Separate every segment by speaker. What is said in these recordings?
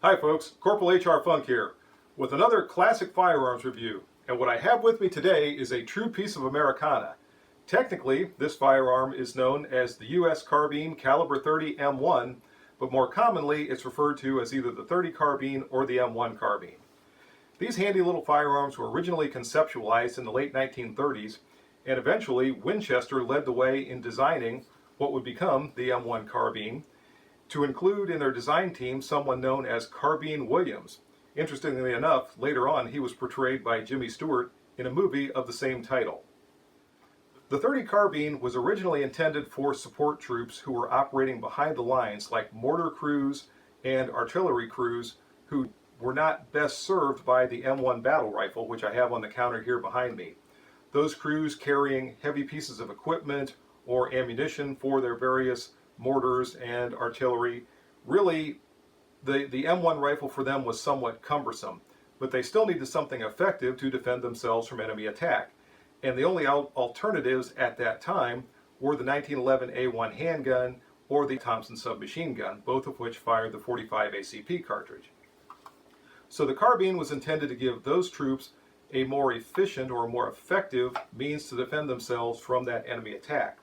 Speaker 1: Hi folks, Corporal H.R. Funk here with another classic firearms review. And what I have with me today is a true piece of Americana. Technically, this firearm is known as the U.S. Carbine Caliber 30 M1, but more commonly it's referred to as either the 30 carbine or the M1 carbine. These handy little firearms were originally conceptualized in the late 1930s, and eventually Winchester led the way in designing what would become the M1 carbine, to include in their design team someone known as Carbine Williams. Interestingly enough, later on he was portrayed by Jimmy Stewart in a movie of the same title. The 30 carbine was originally intended for support troops who were operating behind the lines, like mortar crews and artillery crews, who were not best served by the M1 battle rifle, which I have on the counter here behind me. Those crews carrying heavy pieces of equipment or ammunition for their various mortars and artillery. Really, the M1 rifle for them was somewhat cumbersome, but they still needed something effective to defend themselves from enemy attack. And the only alternatives at that time were the 1911 A1 handgun or the Thompson submachine gun, both of which fired the .45 ACP cartridge. So the carbine was intended to give those troops a more efficient or more effective means to defend themselves from that enemy attack.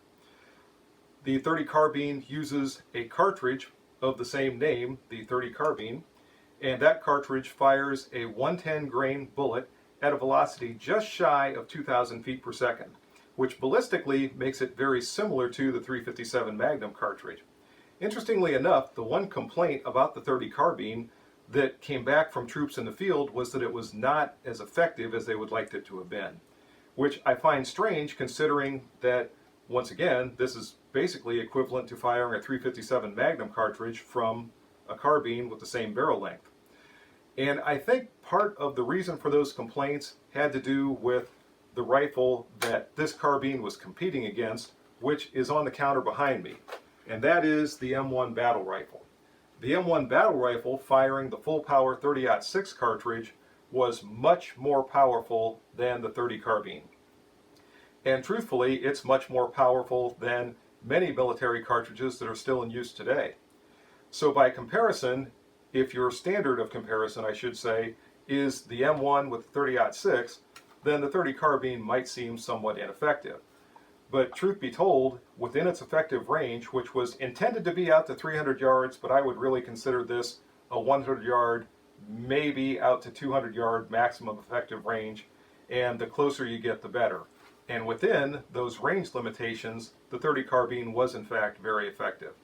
Speaker 1: The 30 carbine uses a cartridge of the same name, the 30 carbine, and that cartridge fires a 110 grain bullet at a velocity just shy of 2,000 feet per second, which ballistically makes it very similar to the .357 Magnum cartridge. Interestingly enough, the one complaint about the 30 carbine that came back from troops in the field was that it was not as effective as they would like it to have been, which I find strange considering that, once again, this is basically equivalent to firing a .357 Magnum cartridge from a carbine with the same barrel length. And I think part of the reason for those complaints had to do with the rifle that this carbine was competing against, which is on the counter behind me, and that is the M1 battle rifle. The M1 battle rifle, firing the full power 30-06 cartridge, was much more powerful than the 30 carbine. And truthfully, it's much more powerful than many military cartridges that are still in use today. So by comparison, if your standard of comparison, I should say, is the M1 with the 30-06, then the 30 carbine might seem somewhat ineffective. But truth be told, within its effective range, which was intended to be out to 300 yards, but I would really consider this a 100-yard, maybe out to 200-yard maximum effective range, and the closer you get, the better. And within those range limitations, the 30 carbine was in fact very effective.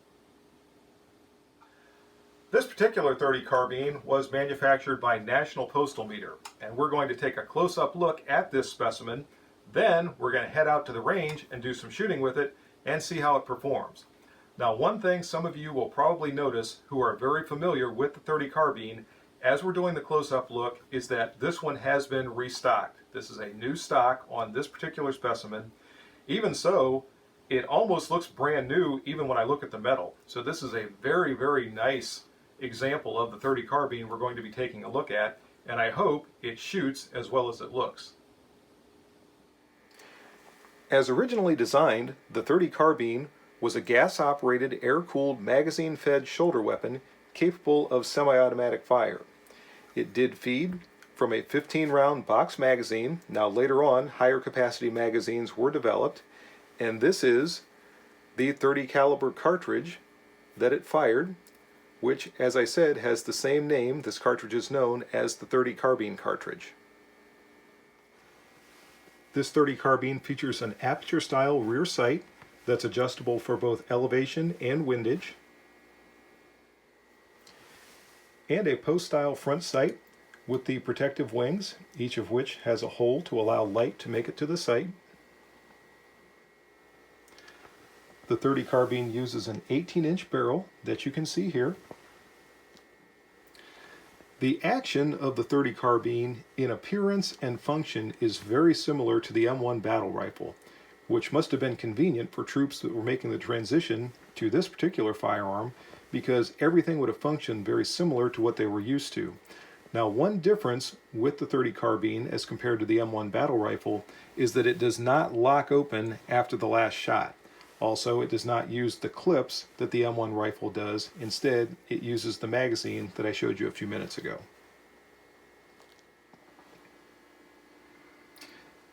Speaker 1: This particular 30 carbine was manufactured by National Postal Meter, and we're going to take a close-up look at this specimen. Then we're going to head out to the range and do some shooting with it and see how it performs. Now, one thing some of you will probably notice who are very familiar with the 30 carbine as we're doing the close-up look is that this one has been restocked. This is a new stock on this particular specimen. Even so, it almost looks brand new even when I look at the metal. So this is a very, very nice example of the 30 carbine we're going to be taking a look at, and I hope it shoots as well as it looks. As originally designed, the 30 carbine was a gas-operated, air-cooled, magazine-fed shoulder weapon capable of semi-automatic fire. It did feed from a 15-round box magazine. Now later on, higher capacity magazines were developed, and this is the 30 caliber cartridge that it fired, which, as I said, has the same name. This cartridge is known as the 30 carbine cartridge. This 30 carbine features an aperture-style rear sight that's adjustable for both elevation and windage, and a post-style front sight with the protective wings, each of which has a hole to allow light to make it to the sight. The 30 carbine uses an 18-inch barrel that you can see here. The action of the 30 carbine in appearance and function is very similar to the M1 battle rifle, which must have been convenient for troops that were making the transition to this particular firearm, because everything would have functioned very similar to what they were used to. Now, one difference with the 30 carbine as compared to the M1 battle rifle is that it does not lock open after the last shot. Also, it does not use the clips that the M1 rifle does. Instead, it uses the magazine that I showed you a few minutes ago.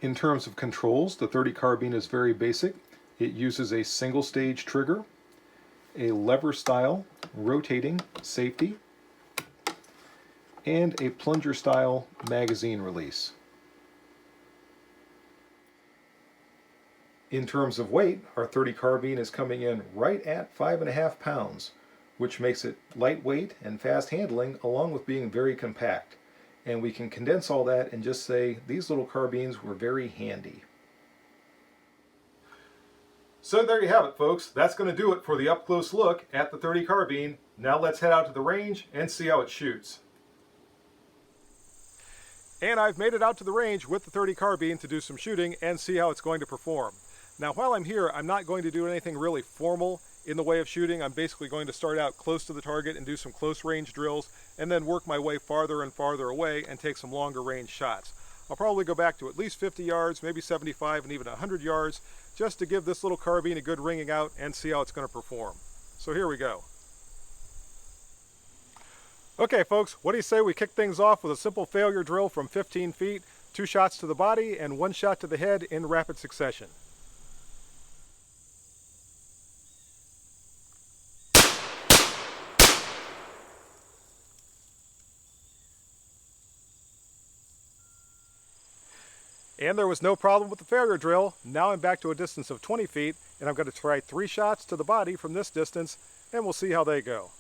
Speaker 1: In terms of controls, the .30 carbine is very basic. It uses a single stage trigger, a lever style rotating safety, and a plunger style magazine release. In terms of weight, our .30 carbine is coming in right at 5.5 pounds, which makes it lightweight and fast handling, along with being very compact. And we can condense all that and just say these little carbines were very handy. So there you have it, folks. That's going to do it for the up-close look at the .30 carbine. Now let's head out to the range and see how it shoots. And I've made it out to the range with the .30 carbine to do some shooting and see how it's going to perform. Now while I'm here, I'm not going to do anything really formal in the way of shooting. I'm basically going to start out close to the target and do some close range drills and then work my way farther and farther away and take some longer range shots. I'll probably go back to at least 50 yards, maybe 75 and even 100 yards just to give this little carbine a good ringing out and see how it's going to perform. So here we go. Okay folks, what do you say we kick things off with a simple failure drill from 15 feet, 2 shots to the body and 1 shot to the head in rapid succession. And there was no problem with the failure drill. Now I'm back to a distance of 20 feet and I'm going to try 3 shots to the body from this distance and we'll see how they go.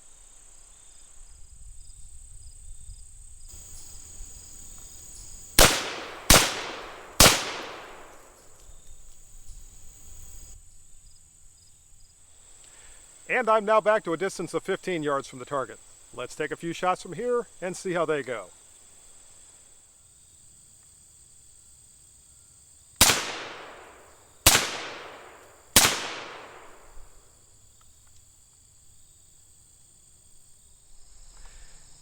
Speaker 1: And I'm now back to a distance of 15 yards from the target. Let's take a few shots from here and see how they go.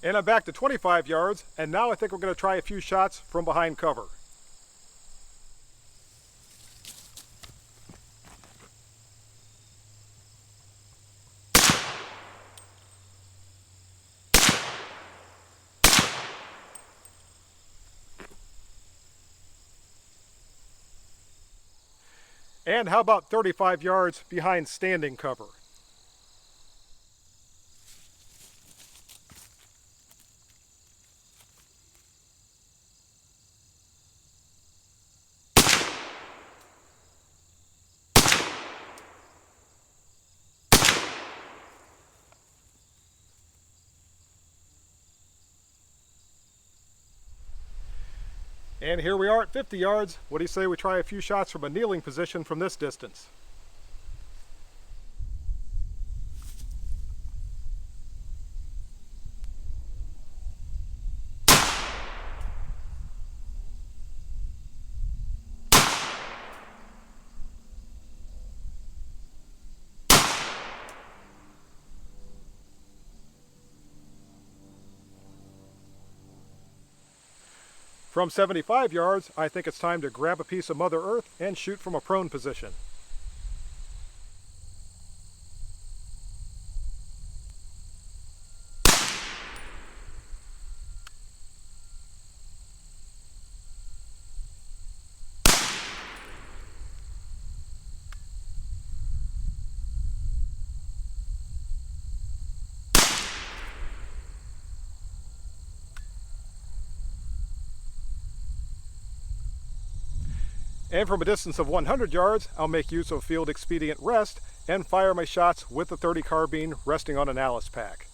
Speaker 1: And I'm back to 25 yards, and now I think we're going to try a few shots from behind cover. And how about 35 yards behind standing cover? And here we are at 50 yards. What do you say we try a few shots from a kneeling position from this distance? From 75 yards, I think it's time to grab a piece of Mother Earth and shoot from a prone position. And from a distance of 100 yards, I'll make use of field expedient rest and fire my shots with the .30 carbine resting on an Alice pack.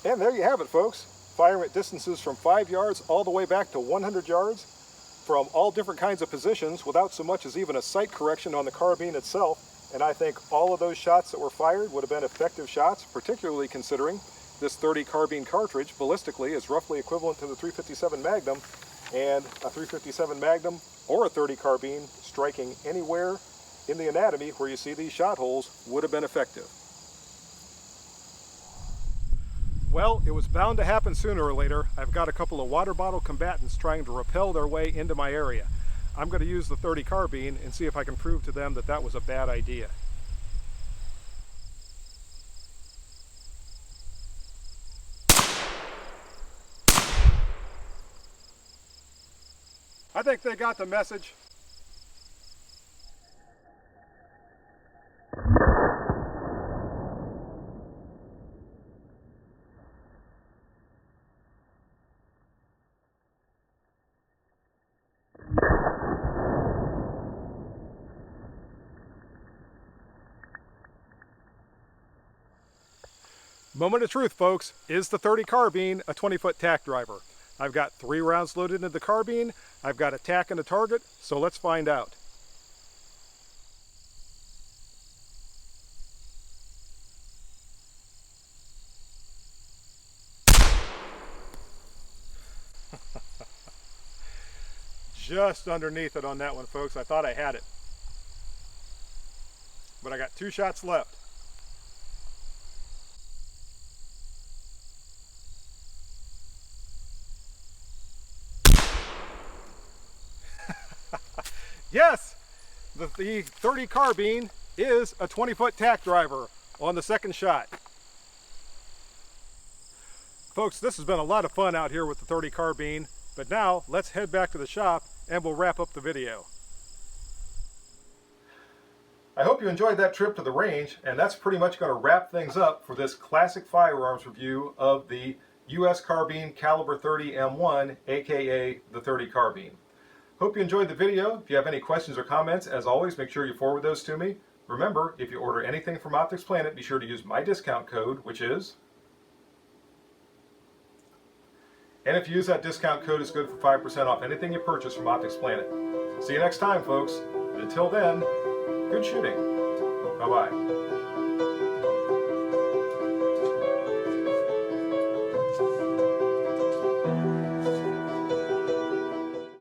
Speaker 1: And there you have it, folks. Firing at distances from 5 yards all the way back to 100 yards from all different kinds of positions without so much as even a sight correction on the carbine itself. and I think all of those shots that were fired would have been effective shots, particularly considering this .30 carbine cartridge ballistically is roughly equivalent to the .357 Magnum, and a .357 Magnum or a .30 carbine striking anywhere in the anatomy where you see these shot holes would have been effective. Well, it was bound to happen sooner or later. I've got a couple of water bottle combatants trying to rappel their way into my area. I'm going to use the .30 carbine and see if I can prove to them that that was a bad idea. I think they got the message. Moment of truth, folks. Is the .30 carbine a 20-foot tack driver? I've got 3 rounds loaded into the carbine. I've got a tack and a target, so let's find out. Just underneath it on that one, folks. I thought I had it. But I got 2 shots left. Yes, the .30 carbine is a 20-foot tack driver on the second shot. Folks, this has been a lot of fun out here with the .30 carbine, but now let's head back to the shop and we'll wrap up the video. I hope you enjoyed that trip to the range, and that's pretty much going to wrap things up for this classic firearms review of the U.S. Carbine Caliber 30 M1, aka the .30 carbine. Hope you enjoyed the video. If you have any questions or comments, as always, make sure you forward those to me. Remember, if you order anything from Optics Planet, be sure to use my discount code, which is... And if you use that discount code, it's good for 5% off anything you purchase from Optics Planet. See you next time, folks. And until then, good shooting. Bye-bye.